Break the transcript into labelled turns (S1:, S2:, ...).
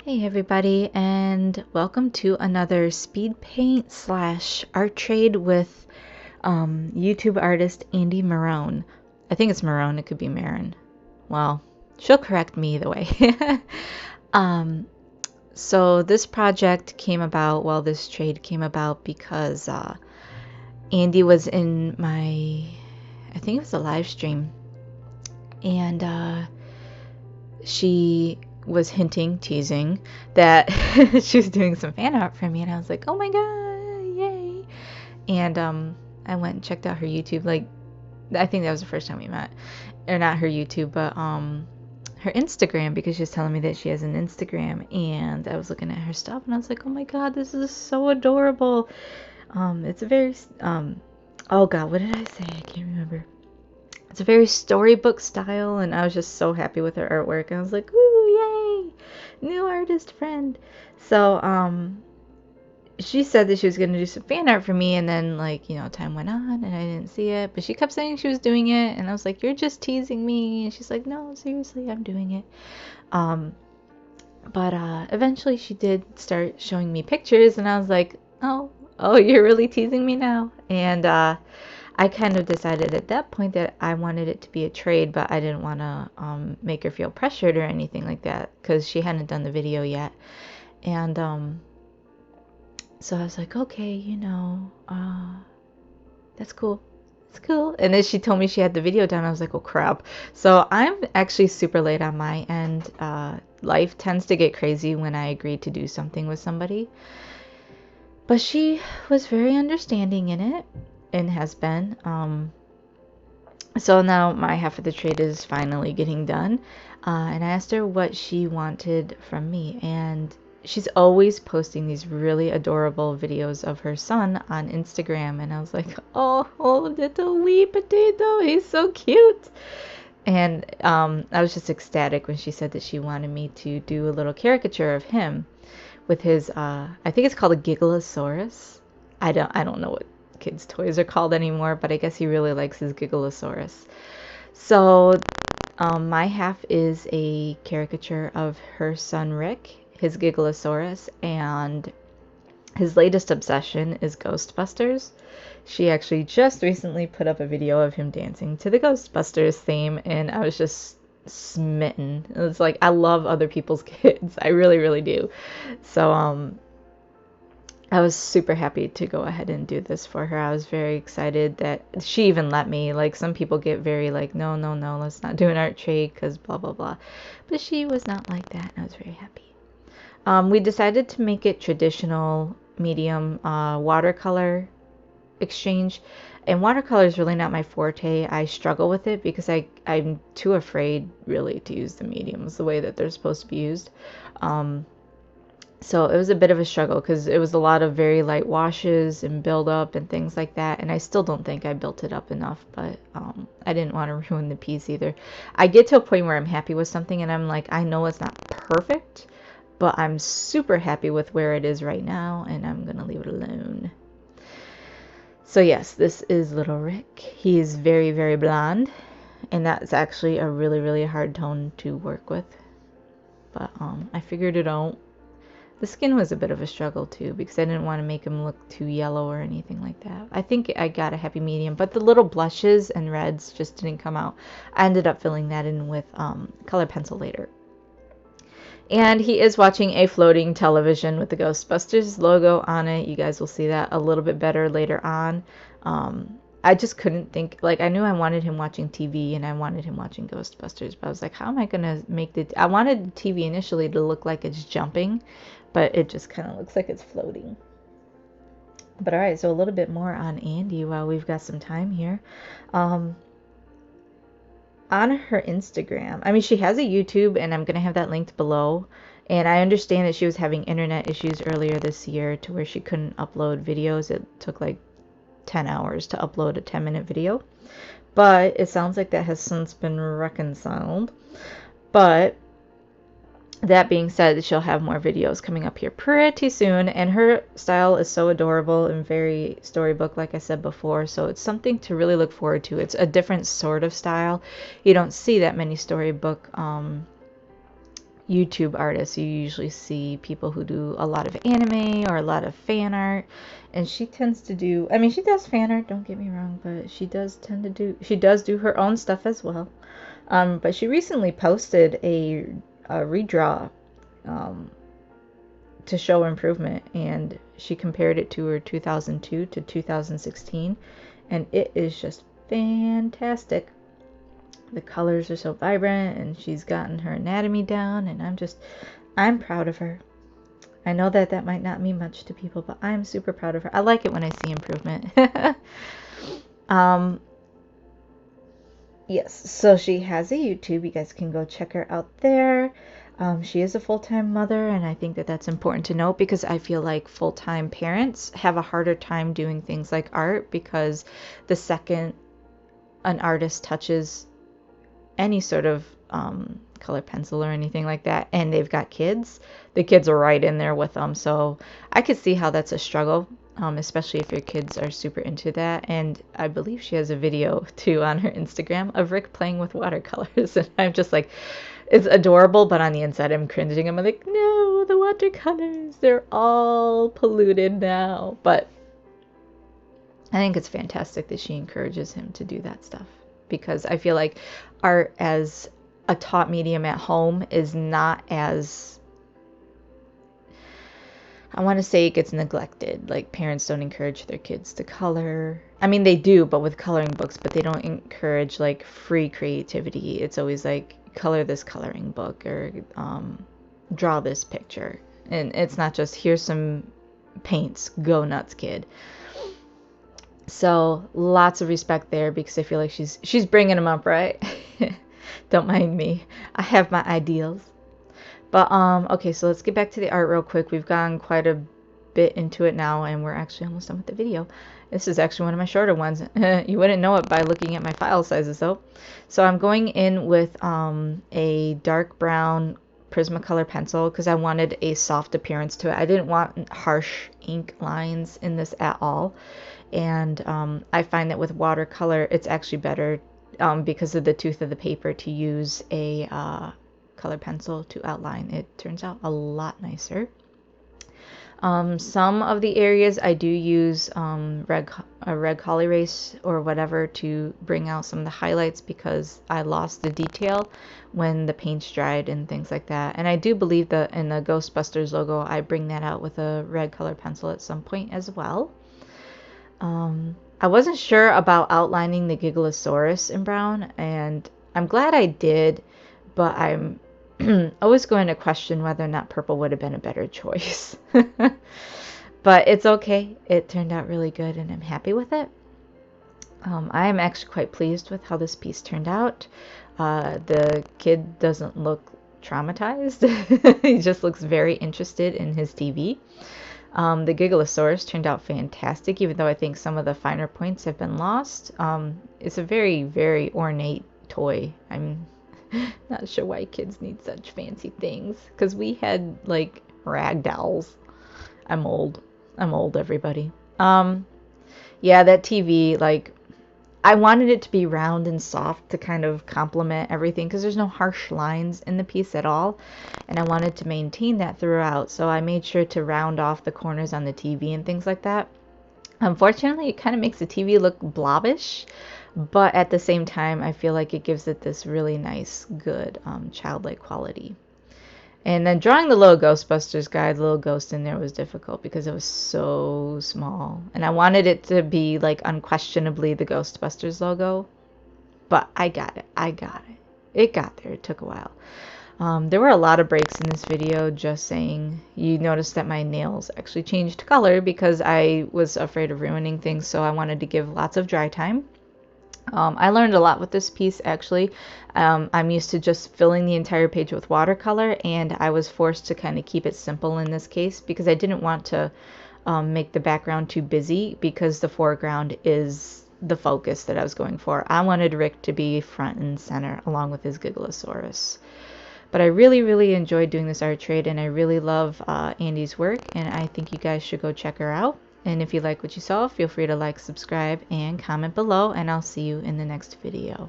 S1: Hey everybody, and welcome to another speed paint slash art trade with YouTube artist Andie Marron. I think it's Marron, it could be Marron. Well, she'll correct me either way. um, so this project came about, this trade came about because Andie was in I think it was a live stream, and she was teasing that she was doing some fan art for me, and I was like, oh my god, yay. And I went and checked out her YouTube. Like, I think that was the first time we met, or not her YouTube, but her Instagram, because she was telling me that she has an Instagram, and I was looking at her stuff and I was like, oh my god, this is so adorable. It's a very oh god, what did I say? I can't remember. It's a very storybook style, and I was just so happy with her artwork. I was like, ooh, yay, new artist friend. So she said that she was going to do some fan art for me, and then, like, time went on and I didn't see it, but she kept saying she was doing it, and I was like, you're just teasing me. And she's like, no, seriously, I'm doing it. But eventually she did start showing me pictures, and I was like, oh, you're really teasing me now. And I kind of decided at that point that I wanted it to be a trade, but I didn't want to make her feel pressured or anything like that, because she hadn't done the video yet. And so I was like, okay, that's cool. It's cool. And then she told me she had the video done. I was like, oh crap. So I'm actually super late on my end. Life tends to get crazy when I agree to do something with somebody. But she was very understanding in it, and has been. So now my half of the trade is finally getting done. And I asked her what she wanted from me, and she's always posting these really adorable videos of her son on Instagram, and I was like, oh, little wee potato, he's so cute. And I was just ecstatic when she said that she wanted me to do a little caricature of him with his I think it's called a Gigalosaurus. I don't know what kids' toys are called anymore, but I guess he really likes his Gigalosaurus. So my half is a caricature of her son Rick, his Gigalosaurus, and his latest obsession is Ghostbusters. She actually just recently put up a video of him dancing to the Ghostbusters theme, and I was just smitten. It was like, I love other people's kids. I really, really do. So I was super happy to go ahead and do this for her. I was very excited that she even let me. Like, some people get very like, no, let's not do an art trade because blah, blah, blah. But she was not like that, and I was very happy. We decided to make it traditional medium watercolor exchange. And watercolor is really not my forte. I struggle with it because I'm too afraid really to use the mediums the way that they're supposed to be used. So it was a bit of a struggle because it was a lot of very light washes and build up and things like that. And I still don't think I built it up enough, but I didn't want to ruin the piece either. I get to a point where I'm happy with something and I'm like, I know it's not perfect, but I'm super happy with where it is right now, and I'm going to leave it alone. So yes, this is little Rick. He is very, very blonde, and that's actually a really, really hard tone to work with. But I figured it out. The skin was a bit of a struggle too, because I didn't want to make him look too yellow or anything like that. I think I got a happy medium, but the little blushes and reds just didn't come out. I ended up filling that in with color pencil later. And he is watching a floating television with the Ghostbusters logo on it. You guys will see that a little bit better later on. I just couldn't think, like, I knew I wanted him watching TV and I wanted him watching Ghostbusters, but I was like, how am I going to make I wanted the TV initially to look like it's jumping, but it just kind of looks like it's floating. But alright, so a little bit more on Andie while we've got some time here. On her Instagram, I mean, she has a YouTube, and I'm going to have that linked below. And I understand that she was having internet issues earlier this year to where she couldn't upload videos. It took like 10 hours to upload a 10-minute video. But it sounds like that has since been reconciled. But that being said, she'll have more videos coming up here pretty soon, and her style is so adorable and very storybook, like I said before, so it's something to really look forward to. It's a different sort of style. You don't see that many storybook YouTube artists. You usually see people who do a lot of anime or a lot of fan art, and she tends to do, I mean, she does fan art, don't get me wrong, but she does do her own stuff as well. But she recently posted a redraw um, to show improvement, and she compared it to her 2002 to 2016, and it is just fantastic. The colors are so vibrant, and she's gotten her anatomy down, and I'm proud of her. I know that that might not mean much to people, but I'm super proud of her. I like it when I see improvement. um, yes, so she has a YouTube. You guys can go check her out there. She is a full-time mother, and I think that that's important to note, because I feel like full-time parents have a harder time doing things like art, because the second an artist touches any sort of color pencil or anything like that, and they've got kids, the kids are right in there with them. So I could see how that's a struggle, especially if your kids are super into that. And I believe she has a video too on her Instagram of Rick playing with watercolors, and I'm just like, it's adorable, but on the inside I'm cringing. I'm like, no, the watercolors, they're all polluted now. But I think it's fantastic that she encourages him to do that stuff, because I feel like art as a taught medium at home is not as, I want to say, it gets neglected. Like, parents don't encourage their kids to color. I mean, they do, but with coloring books, but they don't encourage like free creativity. It's always like, color this coloring book, or draw this picture. And it's not just, here's some paints, go nuts, kid. So lots of respect there, because I feel like she's bringing them up right. Don't mind me. I have my ideals. But okay, so let's get back to the art real quick. We've gone quite a bit into it now, and we're actually almost done with the video. This is actually one of my shorter ones. You wouldn't know it by looking at my file sizes though. So I'm going in with a dark brown Prismacolor pencil, because I wanted a soft appearance to it. I didn't want harsh ink lines in this at all. And I find that with watercolor, it's actually better, because of the tooth of the paper, to use a color pencil to outline. It turns out a lot nicer. Some of the areas I do use red col erase or whatever to bring out some of the highlights, because I lost the detail when the paint's dried and things like that. And I do believe that in the Ghostbusters logo, I bring that out with a red color pencil at some point as well. I wasn't sure about outlining the Gigalosaurus in brown, and I'm glad I did, but I'm always going to question whether or not purple would have been a better choice. But it's okay. It turned out really good, and I'm happy with it. I am actually quite pleased with how this piece turned out. The kid doesn't look traumatized. He just looks very interested in his TV. The Gigalosaurus turned out fantastic, even though I think some of the finer points have been lost. It's a very, very ornate toy. I'm not sure why kids need such fancy things, because we had like rag dolls. I'm old, everybody. Yeah, that TV, like, I wanted it to be round and soft to kind of complement everything, because there's no harsh lines in the piece at all, and I wanted to maintain that throughout, so I made sure to round off the corners on the TV and things like that. Unfortunately, it kind of makes the TV look blobbish, but at the same time, I feel like it gives it this really nice, good, childlike quality. And then drawing the little Ghostbusters guy, the little ghost in there, was difficult because it was so small. And I wanted it to be like unquestionably the Ghostbusters logo. But I got it. It got there. It took a while. There were a lot of breaks in this video, just saying. You noticed that my nails actually changed color because I was afraid of ruining things, so I wanted to give lots of dry time. I learned a lot with this piece, actually. I'm used to just filling the entire page with watercolor, and I was forced to kind of keep it simple in this case, because I didn't want to make the background too busy, because the foreground is the focus that I was going for. I wanted Rick to be front and center along with his Gigalosaurus. But I really, really enjoyed doing this art trade, and I really love Andie's work, and I think you guys should go check her out. And if you like what you saw, feel free to like, subscribe, and comment below, and I'll see you in the next video.